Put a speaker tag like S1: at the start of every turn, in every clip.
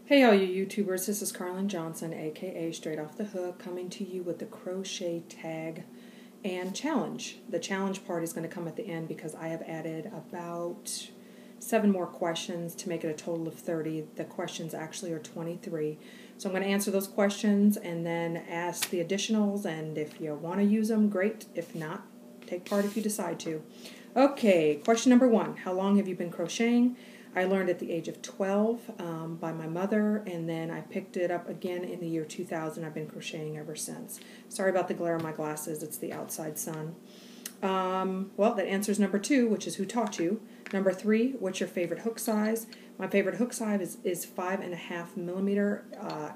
S1: Hey all you YouTubers, this is Carlin Johnson, aka Straight Off the Hook, coming to you with the Crochet Tag and Challenge. The challenge part is going to come at the end because I have added about 7 more questions to make it a total of 30. The questions actually are 23. So I'm going to answer those questions and then ask the additionals, and if you want to use them, great. If not, take part if you decide to. Okay, question number 1. How long have you been crocheting? I learned at the age of 12 by my mother, and then I picked it up again in the year 2000. I've been crocheting ever since. Sorry about the glare on my glasses. It's the outside sun. Well, that answers number 2, which is who taught you. Number 3, what's your favorite hook size? My favorite hook size is 5.5 millimeter.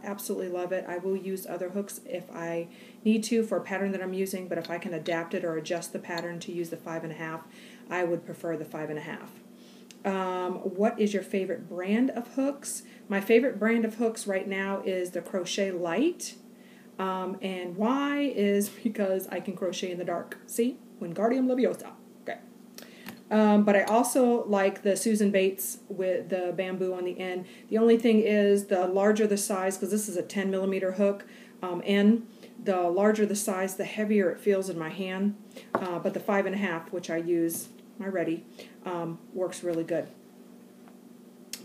S1: Absolutely love it. I will use other hooks if I need to for a pattern that I'm using, but if I can adapt it or adjust the pattern to use the 5.5, I would prefer the 5.5. What is your favorite brand of hooks? My favorite brand of hooks right now is the Crochet Light. And why is because I can crochet in the dark. See? Wingardium Leviosa. Okay. But I also like the Susan Bates with the bamboo on the end. The only thing is the larger the size, because this is a 10 millimeter hook, the larger the size, the heavier it feels in my hand. But the 5.5, which I use, my Ready, works really good.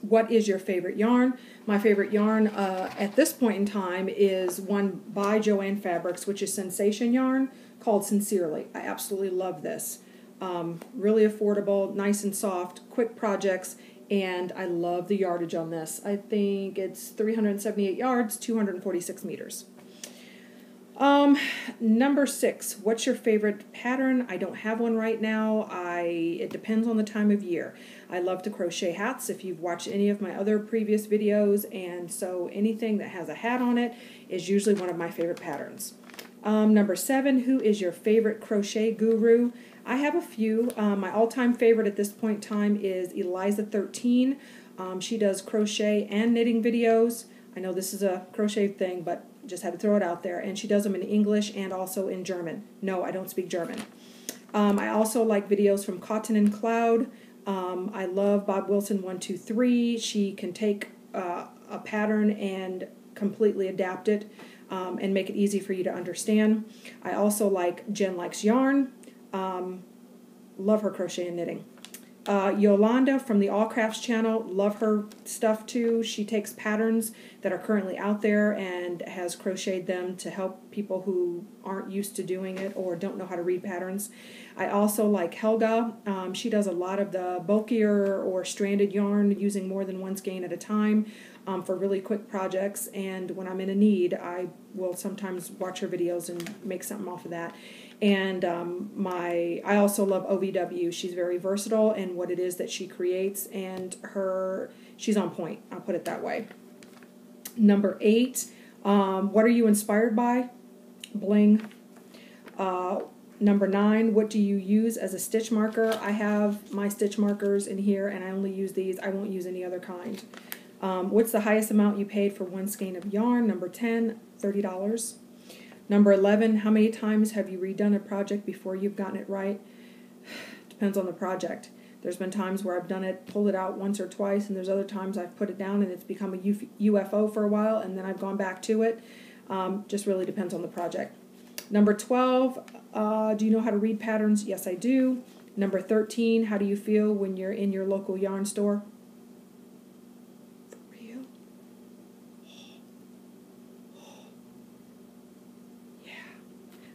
S1: What is your favorite yarn? My favorite yarn at this point in time is one by Joann Fabrics, which is Sensation yarn, called Sincerely. I absolutely love this. Really affordable, nice and soft, quick projects, and I love the yardage on this. I think it's 378 yards, 246 meters. Number 6, what's your favorite pattern? I don't have one right now. It depends on the time of year. I love to crochet hats if you've watched any of my other previous videos, and so anything that has a hat on it is usually one of my favorite patterns. Number 7, who is your favorite crochet guru? I have a few. My all-time favorite at this point in time is Eliza13. She does crochet and knitting videos. I know this is a crochet thing, but just had to throw it out there. And she does them in English and also in German. No, I don't speak German. I also like videos from Cotton and Cloud. I love Bob Wilson 123. She can take a pattern and completely adapt it and make it easy for you to understand. I also like Jen Likes Yarn. Love her crochet and knitting. Yolanda from the All Crafts channel, love her stuff too. She takes patterns that are currently out there and has crocheted them to help people who aren't used to doing it or don't know how to read patterns. I also like Helga. She does a lot of the bulkier or stranded yarn using more than one skein at a time for really quick projects, and when I'm in a need, I will sometimes watch her videos and make something off of that. And I also love OVW. She's very versatile in what it is that she creates, and she's on point. I'll put it that way. Number 8, what are you inspired by? Bling. Number 9, what do you use as a stitch marker? I have my stitch markers in here, and I only use these. I won't use any other kind. What's the highest amount you paid for one skein of yarn? Number 10, $30. Number 11, how many times have you redone a project before you've gotten it right? Depends on the project. There's been times where I've done it, pulled it out once or twice, and there's other times I've put it down and it's become a UFO for a while, and then I've gone back to it. Just really depends on the project. Number 12, do you know how to read patterns? Yes, I do. Number 13, how do you feel when you're in your local yarn store? For real?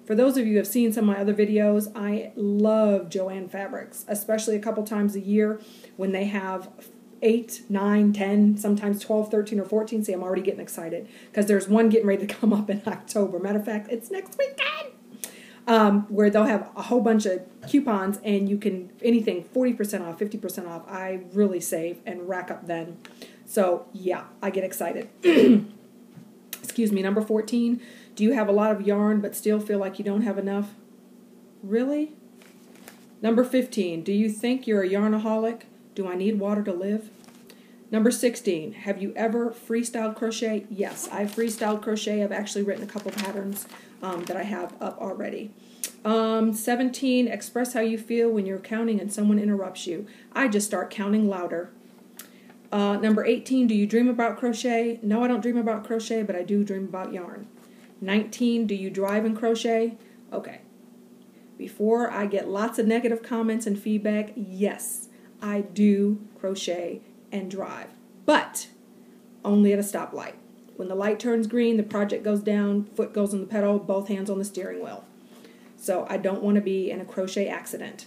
S1: For those of you who have seen some of my other videos, I love Joann Fabrics, especially a couple times a year when they have 8, 9, 10, sometimes 12, 13, or 14. See, I'm already getting excited because there's one getting ready to come up in October. Matter of fact, it's next weekend, where they'll have a whole bunch of coupons and you can, anything 40% off, 50% off. I really save and rack up then. So, yeah, I get excited. Excuse me. Number 14. Do you have a lot of yarn but still feel like you don't have enough? Really? Number 15. Do you think you're a yarnaholic? Do I need water to live? Number 16. Have you ever freestyle crochet? Yes, I've freestyle crochet. I've actually written a couple patterns that I have up already. 17. Express how you feel when you're counting and someone interrupts you. I just start counting louder. Number 18, do you dream about crochet? No, I don't dream about crochet, but I do dream about yarn. 19, do you drive and crochet? Okay. Before I get lots of negative comments and feedback, yes, I do crochet and drive, but only at a stoplight. When the light turns green, the project goes down, foot goes on the pedal, both hands on the steering wheel. So I don't want to be in a crochet accident.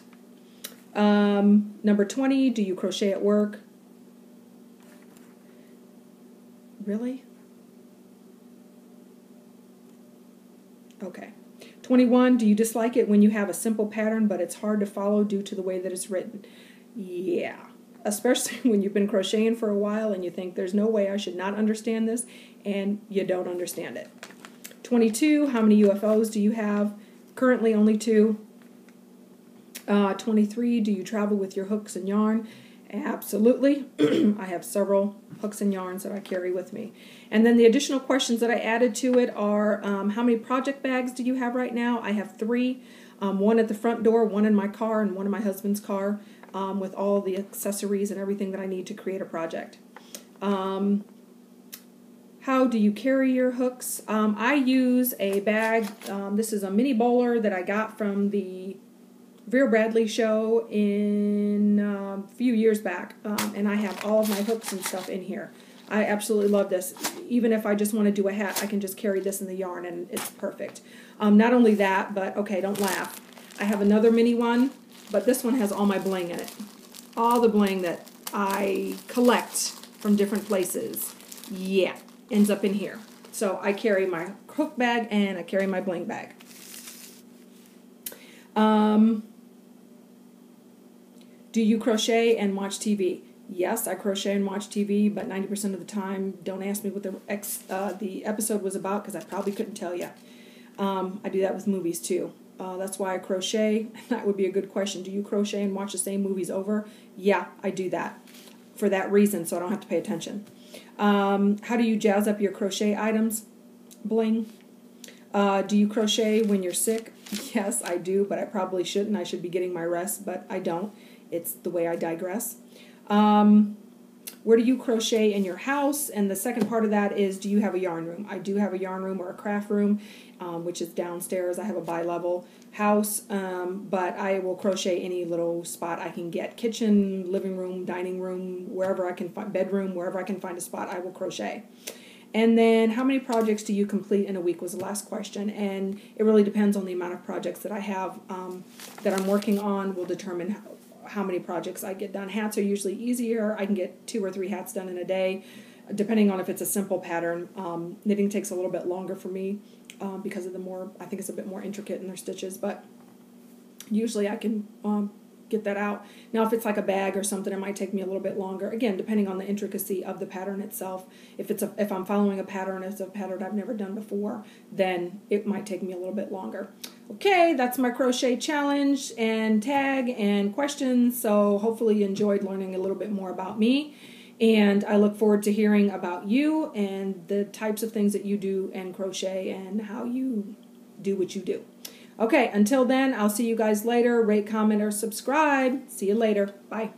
S1: Number 20, do you crochet at work? Really? Okay. 21, do you dislike it when you have a simple pattern but it's hard to follow due to the way that it's written? Yeah. Especially when you've been crocheting for a while and you think there's no way I should not understand this, and you don't understand it. 22, how many UFOs do you have? Currently only 2. 23, do you travel with your hooks and yarn? Absolutely. I have several hooks and yarns that I carry with me. And then the additional questions that I added to it are, how many project bags do you have right now? I have 3. One at the front door, one in my car, and one in my husband's car, with all the accessories and everything that I need to create a project. How do you carry your hooks? I use a bag. This is a mini bowler that I got from the Vera Bradley show in a few years back, and I have all of my hooks and stuff in here. I absolutely love this. Even if I just want to do a hat, I can just carry this in the yarn and it's perfect. Not only that, but okay, don't laugh. I have another mini one, but this one has all my bling in it. All the bling that I collect from different places, yeah, ends up in here. So I carry my hook bag and I carry my bling bag. Do you crochet and watch TV? Yes, I crochet and watch TV, but 90% of the time, don't ask me what the episode was about because I probably couldn't tell you. I do that with movies too. That's why I crochet. That would be a good question. Do you crochet and watch the same movies over? Yeah, I do that for that reason, so I don't have to pay attention. How do you jazz up your crochet items? Bling. Do you crochet when you're sick? Yes, I do, but I probably shouldn't. I should be getting my rest, but I don't. It's the way I digress. Where do you crochet in your house? And the second part of that is, do you have a yarn room? I do have a yarn room or a craft room, which is downstairs. I have a bi-level house, but I will crochet any little spot I can get. Kitchen, living room, dining room, wherever I can find, bedroom, wherever I can find a spot, I will crochet. And then, how many projects do you complete in a week was the last question. And it really depends on the amount of projects that I have that I'm working on will determine how many projects I get done. Hats are usually easier. I can get 2 or 3 hats done in a day, depending on if it's a simple pattern. Knitting takes a little bit longer for me because of I think it's a bit more intricate in their stitches, but usually I can get that out. Now, if it's like a bag or something, it might take me a little bit longer. Again, depending on the intricacy of the pattern itself. If I'm following a pattern, it's a pattern I've never done before, then it might take me a little bit longer. Okay, that's my crochet challenge and tag and questions. So hopefully you enjoyed learning a little bit more about me. And I look forward to hearing about you and the types of things that you do in crochet and how you do what you do. Okay, until then, I'll see you guys later. Rate, comment, or subscribe. See you later. Bye.